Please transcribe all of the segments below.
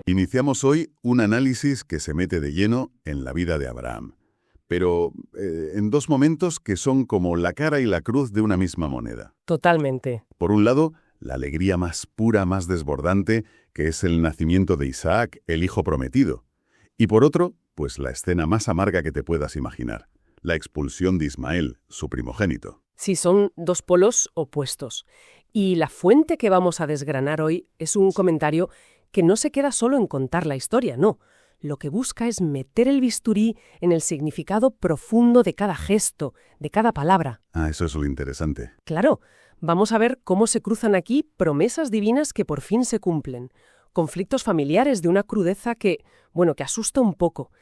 Iniciamos hoy un análisis que se mete de lleno en la vida de Abraham, pero en dos momentos que son como la cara y la cruz de una misma moneda. Totalmente. Por un lado, la alegría más pura, más desbordante, que es el nacimiento de Isaac, el hijo prometido. Y por otro, pues la escena más amarga que te puedas imaginar, la expulsión de Ismael, su primogénito. Sí, son dos polos opuestos. Y la fuente que vamos a desgranar hoy es un comentario que no se queda solo en contar la historia, no. Lo que busca es meter el bisturí en el significado profundo de cada gesto, de cada palabra. Ah, eso es lo interesante. Claro, vamos a ver cómo se cruzan aquí promesas divinas que por fin se cumplen, conflictos familiares de una crudeza que asusta un poco,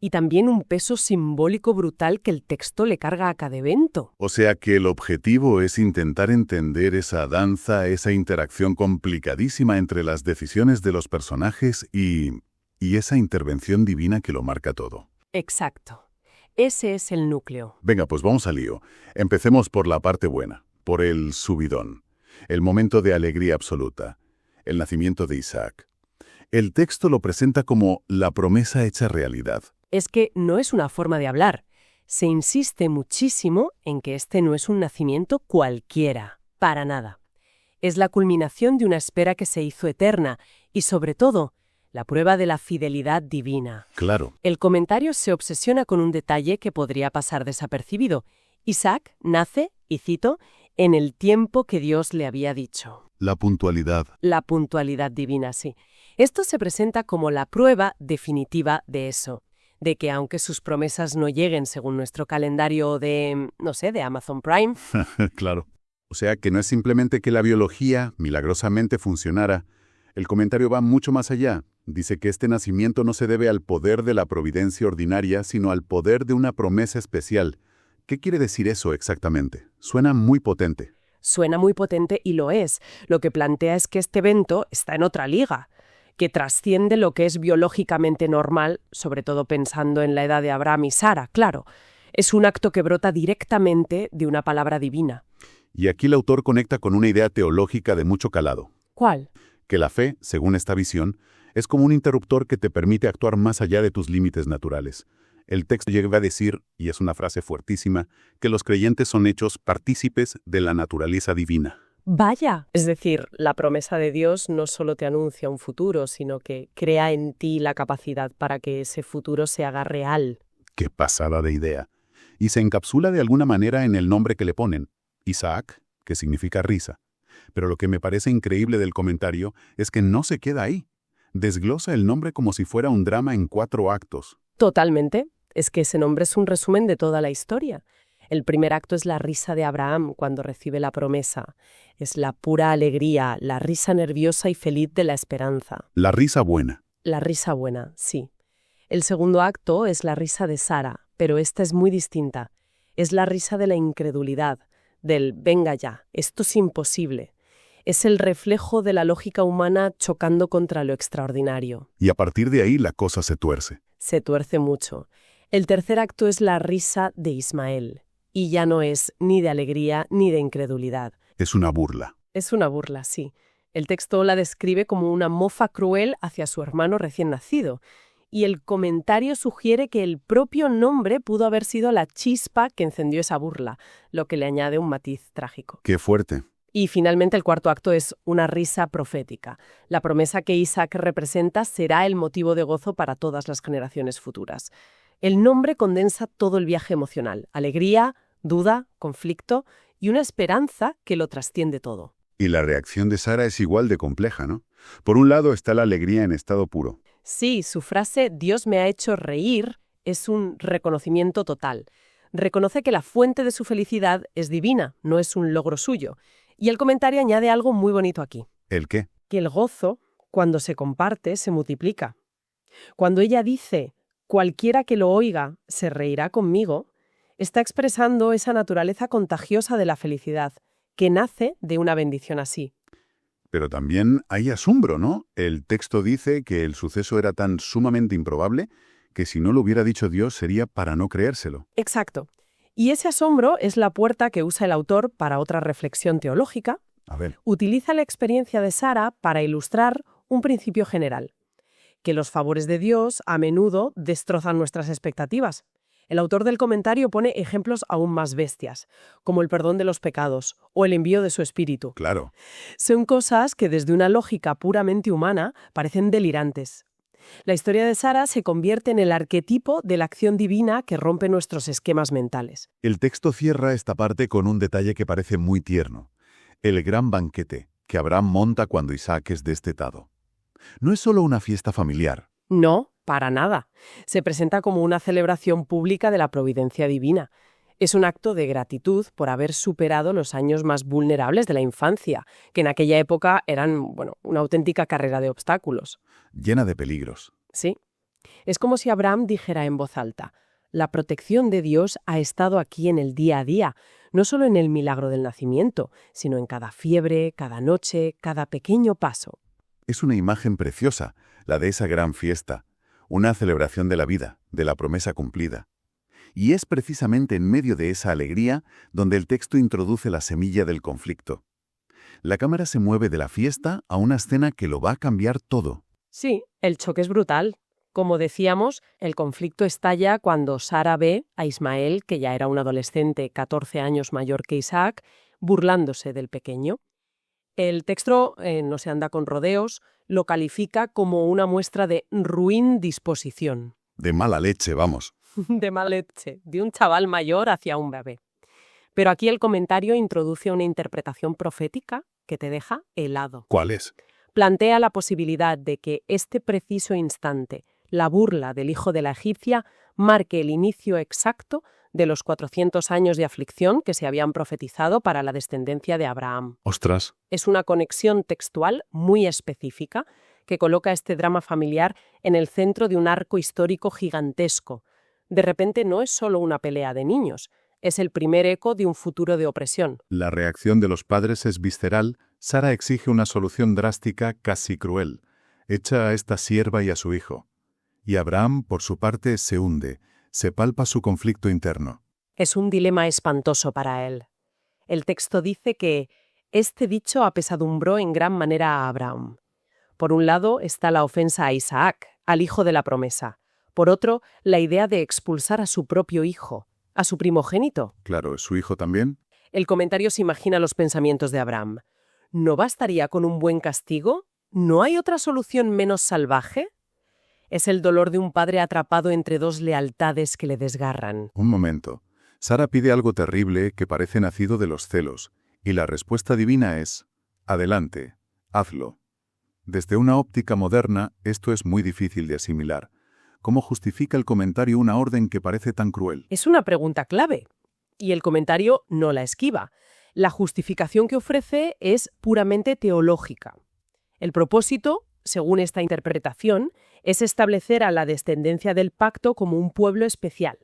y también un peso simbólico brutal que el texto le carga a cada evento. O sea que el objetivo es intentar entender esa danza, esa interacción complicadísima entre las decisiones de los personajes y esa intervención divina que lo marca todo. Exacto. Ese es el núcleo. Venga, pues vamos al lío. Empecemos por la parte buena, por el subidón, el momento de alegría absoluta, el nacimiento de Isaac. El texto lo presenta como la promesa hecha realidad. Es que no es una forma de hablar. Se insiste muchísimo en que este no es un nacimiento cualquiera, para nada. Es la culminación de una espera que se hizo eterna y, sobre todo, la prueba de la fidelidad divina. Claro. El comentario se obsesiona con un detalle que podría pasar desapercibido. Isaac nace, y cito, en el tiempo que Dios le había dicho. La puntualidad. La puntualidad divina, sí. Esto se presenta como la prueba definitiva de eso, de que aunque sus promesas no lleguen según nuestro calendario de Amazon Prime. Claro. O sea que no es simplemente que la biología milagrosamente funcionara. El comentario va mucho más allá. Dice que este nacimiento no se debe al poder de la providencia ordinaria, sino al poder de una promesa especial. ¿Qué quiere decir eso exactamente? Suena muy potente. Suena muy potente y lo es. Lo que plantea es que este evento está en otra liga, que trasciende lo que es biológicamente normal, sobre todo pensando en la edad de Abraham y Sara, claro. Es un acto que brota directamente de una palabra divina. Y aquí el autor conecta con una idea teológica de mucho calado. ¿Cuál? Que la fe, según esta visión, es como un interruptor que te permite actuar más allá de tus límites naturales. El texto llega a decir, y es una frase fuertísima, que los creyentes son hechos partícipes de la naturaleza divina. Vaya, es decir, la promesa de Dios no solo te anuncia un futuro, sino que crea en ti la capacidad para que ese futuro se haga real. ¡Qué pasada de idea! Y se encapsula de alguna manera en el nombre que le ponen, Isaac, que significa risa. Pero lo que me parece increíble del comentario es que no se queda ahí. Desglosa el nombre como si fuera un drama en 4 actos. Totalmente. Es que ese nombre es un resumen de toda la historia. El primer acto es la risa de Abraham cuando recibe la promesa. Es la pura alegría, la risa nerviosa y feliz de la esperanza. La risa buena. La risa buena, sí. El segundo acto es la risa de Sara, pero esta es muy distinta. Es la risa de la incredulidad, del venga ya, esto es imposible. Es el reflejo de la lógica humana chocando contra lo extraordinario. Y a partir de ahí la cosa se tuerce. Se tuerce mucho. El tercer acto es la risa de Ismael. Y ya no es ni de alegría ni de incredulidad. Es una burla. Es una burla, sí. El texto la describe como una mofa cruel hacia su hermano recién nacido. Y el comentario sugiere que el propio nombre pudo haber sido la chispa que encendió esa burla, lo que le añade un matiz trágico. ¡Qué fuerte! Y finalmente el cuarto acto es una risa profética. La promesa que Isaac representa será el motivo de gozo para todas las generaciones futuras. El nombre condensa todo el viaje emocional, alegría, duda, conflicto y una esperanza que lo trasciende todo. Y la reacción de Sara es igual de compleja, ¿no? Por un lado está la alegría en estado puro. Sí, su frase «Dios me ha hecho reír» es un reconocimiento total. Reconoce que la fuente de su felicidad es divina, no es un logro suyo. Y el comentario añade algo muy bonito aquí. ¿El qué? Que el gozo, cuando se comparte, se multiplica. Cuando ella dice «cualquiera que lo oiga se reirá conmigo», está expresando esa naturaleza contagiosa de la felicidad, que nace de una bendición así. Pero también hay asombro, ¿no? El texto dice que el suceso era tan sumamente improbable que si no lo hubiera dicho Dios sería para no creérselo. Exacto. Y ese asombro es la puerta que usa el autor para otra reflexión teológica. A ver. Utiliza la experiencia de Sara para ilustrar un principio general, que los favores de Dios a menudo destrozan nuestras expectativas. El autor del comentario pone ejemplos aún más bestias, como el perdón de los pecados o el envío de su espíritu. Claro. Son cosas que desde una lógica puramente humana parecen delirantes. La historia de Sara se convierte en el arquetipo de la acción divina que rompe nuestros esquemas mentales. El texto cierra esta parte con un detalle que parece muy tierno. El gran banquete que Abraham monta cuando Isaac es destetado. No es solo una fiesta familiar. No, para nada. Se presenta como una celebración pública de la providencia divina. Es un acto de gratitud por haber superado los años más vulnerables de la infancia, que en aquella época eran, una auténtica carrera de obstáculos. Llena de peligros. Sí. Es como si Abraham dijera en voz alta: la protección de Dios ha estado aquí en el día a día, no solo en el milagro del nacimiento, sino en cada fiebre, cada noche, cada pequeño paso. Es una imagen preciosa, la de esa gran fiesta, una celebración de la vida, de la promesa cumplida. Y es precisamente en medio de esa alegría donde el texto introduce la semilla del conflicto. La cámara se mueve de la fiesta a una escena que lo va a cambiar todo. Sí, el choque es brutal. Como decíamos, el conflicto estalla cuando Sara ve a Ismael, que ya era un adolescente 14 años mayor que Isaac, burlándose del pequeño. El texto, no se anda con rodeos, lo califica como una muestra de ruin disposición. De mala leche, vamos. De mala leche, de un chaval mayor hacia un bebé. Pero aquí el comentario introduce una interpretación profética que te deja helado. ¿Cuál es? Plantea la posibilidad de que este preciso instante, la burla del hijo de la egipcia, marque el inicio exacto de los 400 años de aflicción que se habían profetizado para la descendencia de Abraham. ¡Ostras! Es una conexión textual muy específica que coloca este drama familiar en el centro de un arco histórico gigantesco. De repente no es solo una pelea de niños, es el primer eco de un futuro de opresión. La reacción de los padres es visceral. Sara exige una solución drástica, casi cruel. Echa a esta sierva y a su hijo. Y Abraham, por su parte, se hunde. Se palpa su conflicto interno. Es un dilema espantoso para él. El texto dice que este dicho apesadumbró en gran manera a Abraham. Por un lado está la ofensa a Isaac, al hijo de la promesa. Por otro, la idea de expulsar a su propio hijo, a su primogénito. Claro, ¿su hijo también? El comentario se imagina los pensamientos de Abraham. ¿No bastaría con un buen castigo? ¿No hay otra solución menos salvaje? Es el dolor de un padre atrapado entre dos lealtades que le desgarran. Un momento. Sara pide algo terrible que parece nacido de los celos, y la respuesta divina es: adelante, hazlo. Desde una óptica moderna, esto es muy difícil de asimilar. ¿Cómo justifica el comentario una orden que parece tan cruel? Es una pregunta clave, y el comentario no la esquiva. La justificación que ofrece es puramente teológica. El propósito, según esta interpretación, es establecer a la descendencia del pacto como un pueblo especial,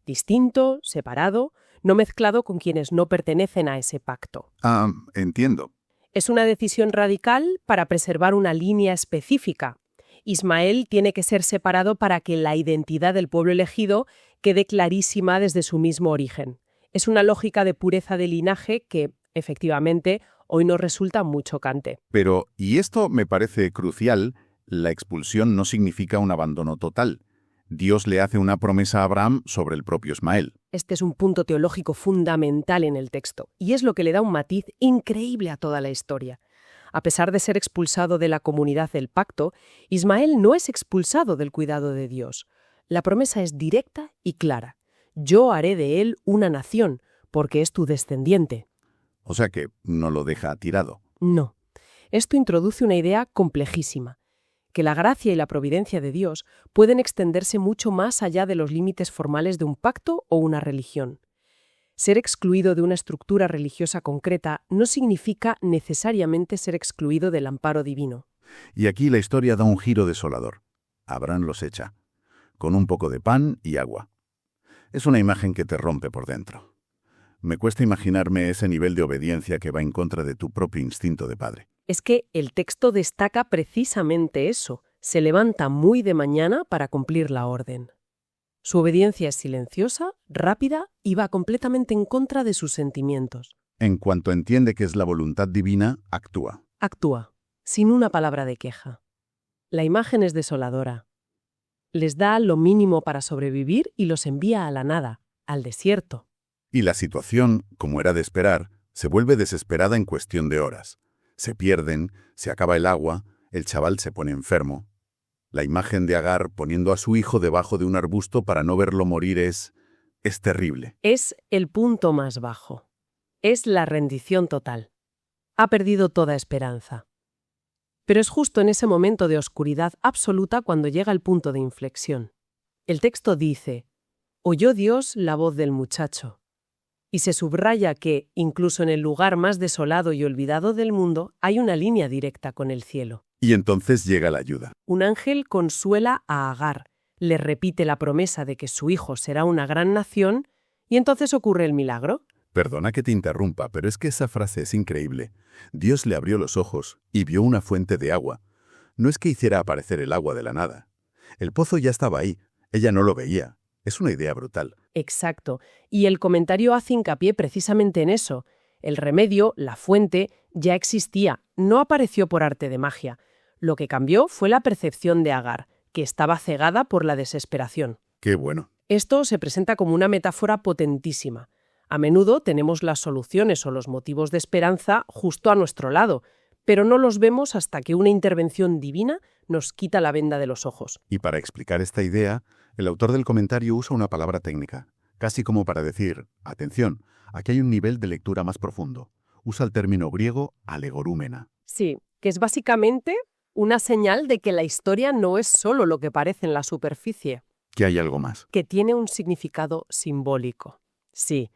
distinto, separado, no mezclado con quienes no pertenecen a ese pacto. Entiendo. Es una decisión radical para preservar una línea específica. Ismael tiene que ser separado para que la identidad del pueblo elegido quede clarísima desde su mismo origen. Es una lógica de pureza de linaje que, efectivamente, hoy nos resulta muy chocante. Pero, y esto me parece crucial, la expulsión no significa un abandono total. Dios le hace una promesa a Abraham sobre el propio Ismael. Este es un punto teológico fundamental en el texto, y es lo que le da un matiz increíble a toda la historia. A pesar de ser expulsado de la comunidad del pacto, Ismael no es expulsado del cuidado de Dios. La promesa es directa y clara. Yo haré de él una nación, porque es tu descendiente. O sea que no lo deja tirado. No. Esto introduce una idea complejísima, que la gracia y la providencia de Dios pueden extenderse mucho más allá de los límites formales de un pacto o una religión. Ser excluido de una estructura religiosa concreta no significa necesariamente ser excluido del amparo divino. Y aquí la historia da un giro desolador. Abraham los echa, con un poco de pan y agua. Es una imagen que te rompe por dentro. Me cuesta imaginarme ese nivel de obediencia que va en contra de tu propio instinto de padre. Es que el texto destaca precisamente eso. Se levanta muy de mañana para cumplir la orden. Su obediencia es silenciosa, rápida y va completamente en contra de sus sentimientos. En cuanto entiende que es la voluntad divina, actúa. Actúa, sin una palabra de queja. La imagen es desoladora. Les da lo mínimo para sobrevivir y los envía a la nada, al desierto. Y la situación, como era de esperar, se vuelve desesperada en cuestión de horas. Se pierden, se acaba el agua, el chaval se pone enfermo. La imagen de Agar poniendo a su hijo debajo de un arbusto para no verlo morir es terrible. Es el punto más bajo. Es la rendición total. Ha perdido toda esperanza. Pero es justo en ese momento de oscuridad absoluta cuando llega el punto de inflexión. El texto dice: «Oyó Dios la voz del muchacho». Y se subraya que, incluso en el lugar más desolado y olvidado del mundo, hay una línea directa con el cielo. Y entonces llega la ayuda. Un ángel consuela a Agar, le repite la promesa de que su hijo será una gran nación, y entonces ocurre el milagro. Perdona que te interrumpa, pero es que esa frase es increíble. Dios le abrió los ojos y vio una fuente de agua. No es que hiciera aparecer el agua de la nada. El pozo ya estaba ahí, ella no lo veía. Es una idea brutal. Exacto, y el comentario hace hincapié precisamente en eso. El remedio, la fuente, ya existía, no apareció por arte de magia. Lo que cambió fue la percepción de Agar, que estaba cegada por la desesperación. ¡Qué bueno! Esto se presenta como una metáfora potentísima. A menudo tenemos las soluciones o los motivos de esperanza justo a nuestro lado, pero no los vemos hasta que una intervención divina nos quita la venda de los ojos. Y para explicar esta idea, el autor del comentario usa una palabra técnica, casi como para decir, atención, aquí hay un nivel de lectura más profundo. Usa el término griego alegorúmena. Sí, que es básicamente una señal de que la historia no es solo lo que parece en la superficie. Que hay algo más. Que tiene un significado simbólico. Sí.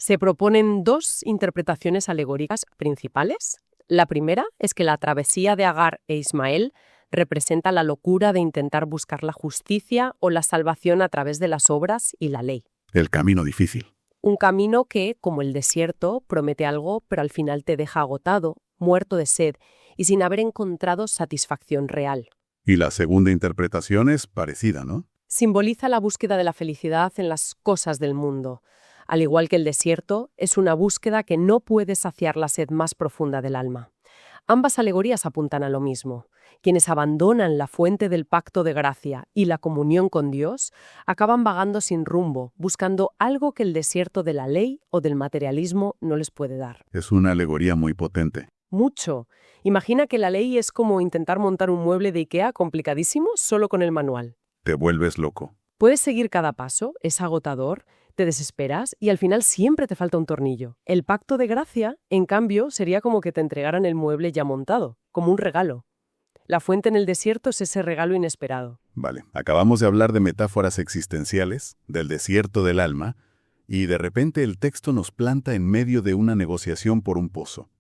Se proponen dos interpretaciones alegóricas principales. La primera es que la travesía de Agar e Ismael representa la locura de intentar buscar la justicia o la salvación a través de las obras y la ley. El camino difícil. Un camino que, como el desierto, promete algo, pero al final te deja agotado, muerto de sed y sin haber encontrado satisfacción real. Y la segunda interpretación es parecida, ¿no? Simboliza la búsqueda de la felicidad en las cosas del mundo. Al igual que el desierto, es una búsqueda que no puede saciar la sed más profunda del alma. Ambas alegorías apuntan a lo mismo. Quienes abandonan la fuente del pacto de gracia y la comunión con Dios acaban vagando sin rumbo, buscando algo que el desierto de la ley o del materialismo no les puede dar. Es una alegoría muy potente. Mucho. Imagina que la ley es como intentar montar un mueble de IKEA complicadísimo solo con el manual. Te vuelves loco. Puedes seguir cada paso, es agotador, te desesperas y al final siempre te falta un tornillo. El pacto de gracia, en cambio, sería como que te entregaran el mueble ya montado, como un regalo. La fuente en el desierto es ese regalo inesperado. Vale, acabamos de hablar de metáforas existenciales, del desierto del alma, y de repente el texto nos planta en medio de una negociación por un pozo.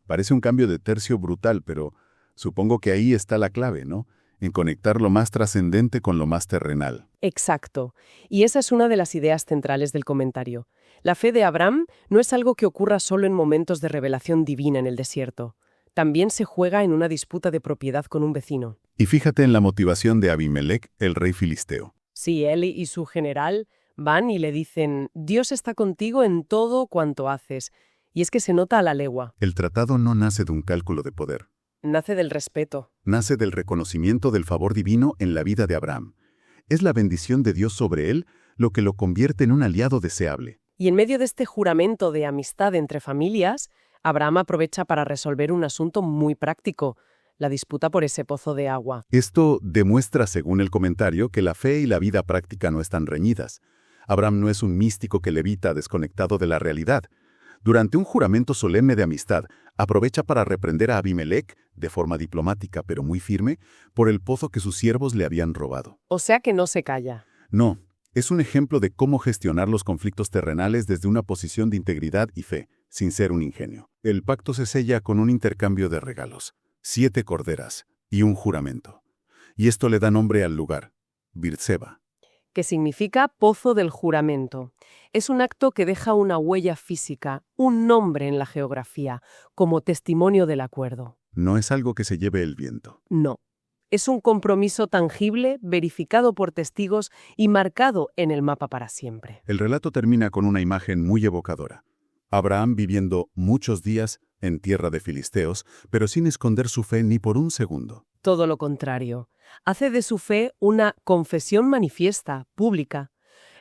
Parece un cambio de tercio brutal, pero supongo que ahí está la clave, ¿no? En conectar lo más trascendente con lo más terrenal. Exacto. Y esa es una de las ideas centrales del comentario. La fe de Abraham no es algo que ocurra solo en momentos de revelación divina en el desierto. También se juega en una disputa de propiedad con un vecino. Y fíjate en la motivación de Abimelec, el rey filisteo. Sí, él y su general van y le dicen: «Dios está contigo en todo cuanto haces». Y es que se nota a la legua. El tratado no nace de un cálculo de poder. Nace del respeto. Nace del reconocimiento del favor divino en la vida de Abraham. Es la bendición de Dios sobre él lo que lo convierte en un aliado deseable. Y en medio de este juramento de amistad entre familias, Abraham aprovecha para resolver un asunto muy práctico, la disputa por ese pozo de agua. Esto demuestra, según el comentario, que la fe y la vida práctica no están reñidas. Abraham no es un místico que levita desconectado de la realidad. Durante un juramento solemne de amistad, aprovecha para reprender a Abimelec, de forma diplomática pero muy firme, por el pozo que sus siervos le habían robado. O sea que no se calla. No, es un ejemplo de cómo gestionar los conflictos terrenales desde una posición de integridad y fe, sin ser un ingenio. El pacto se sella con un intercambio de regalos, 7 corderas y un juramento. Y esto le da nombre al lugar, Beerseba. Que significa pozo del juramento. Es un acto que deja una huella física, un nombre en la geografía, como testimonio del acuerdo. No es algo que se lleve el viento. No. Es un compromiso tangible, verificado por testigos y marcado en el mapa para siempre. El relato termina con una imagen muy evocadora. Abraham viviendo muchos días en tierra de filisteos, pero sin esconder su fe ni por un segundo. Todo lo contrario. Hace de su fe una confesión manifiesta, pública.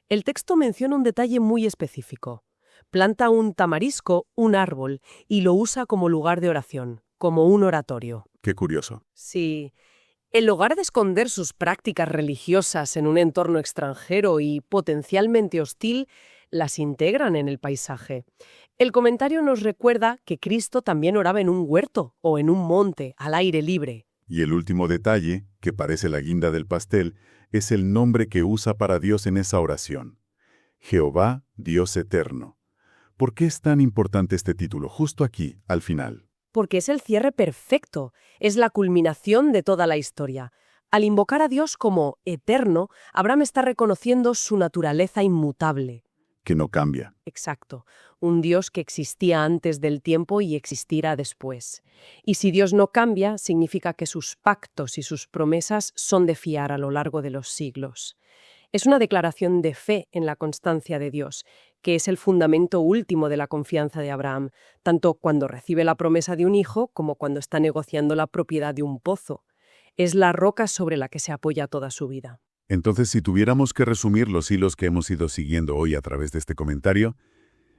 El texto menciona un detalle muy específico. Planta un tamarisco, un árbol, y lo usa como lugar de oración, como un oratorio. Qué curioso. Sí. En lugar de esconder sus prácticas religiosas en un entorno extranjero y potencialmente hostil, las integran en el paisaje. El comentario nos recuerda que Cristo también oraba en un huerto o en un monte, al aire libre. Y el último detalle, que parece la guinda del pastel, es el nombre que usa para Dios en esa oración. Jehová, Dios eterno. ¿Por qué es tan importante este título justo aquí, al final? Porque es el cierre perfecto, es la culminación de toda la historia. Al invocar a Dios como eterno, Abraham está reconociendo su naturaleza inmutable. Que no cambia. Exacto, un Dios que existía antes del tiempo y existirá después. Y si Dios no cambia, significa que sus pactos y sus promesas son de fiar a lo largo de los siglos. Es una declaración de fe en la constancia de Dios, que es el fundamento último de la confianza de Abraham, tanto cuando recibe la promesa de un hijo como cuando está negociando la propiedad de un pozo. Es la roca sobre la que se apoya toda su vida. Entonces, si tuviéramos que resumir los hilos que hemos ido siguiendo hoy a través de este comentario,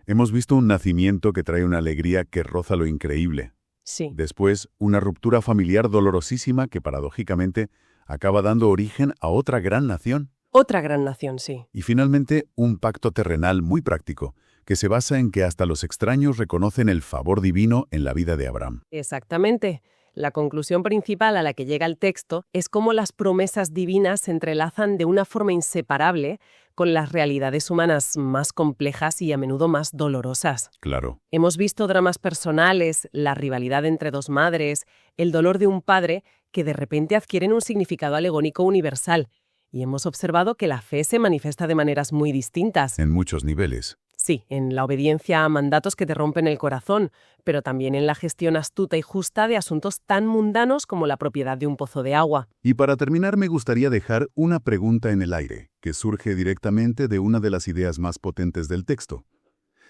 hemos visto un nacimiento que trae una alegría que roza lo increíble. Sí. Después, una ruptura familiar dolorosísima que, paradójicamente, acaba dando origen a otra gran nación. Otra gran nación, sí. Y finalmente, un pacto terrenal muy práctico, que se basa en que hasta los extraños reconocen el favor divino en la vida de Abraham. Exactamente. La conclusión principal a la que llega el texto es cómo las promesas divinas se entrelazan de una forma inseparable con las realidades humanas más complejas y a menudo más dolorosas. Claro. Hemos visto dramas personales, la rivalidad entre dos madres, el dolor de un padre que de repente adquieren un significado alegórico universal. Y hemos observado que la fe se manifiesta de maneras muy distintas. En muchos niveles. Sí, en la obediencia a mandatos que te rompen el corazón, pero también en la gestión astuta y justa de asuntos tan mundanos como la propiedad de un pozo de agua. Y para terminar, me gustaría dejar una pregunta en el aire, que surge directamente de una de las ideas más potentes del texto.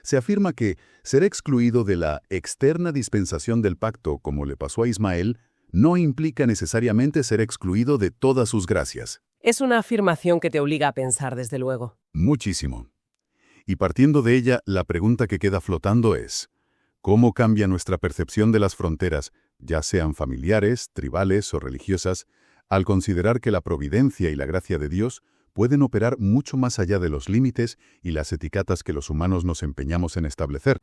Se afirma que ser excluido de la externa dispensación del pacto, como le pasó a Ismael, no implica necesariamente ser excluido de todas sus gracias. Es una afirmación que te obliga a pensar, desde luego. Muchísimo. Y partiendo de ella, la pregunta que queda flotando es, ¿cómo cambia nuestra percepción de las fronteras, ya sean familiares, tribales o religiosas, al considerar que la providencia y la gracia de Dios pueden operar mucho más allá de los límites y las etiquetas que los humanos nos empeñamos en establecer?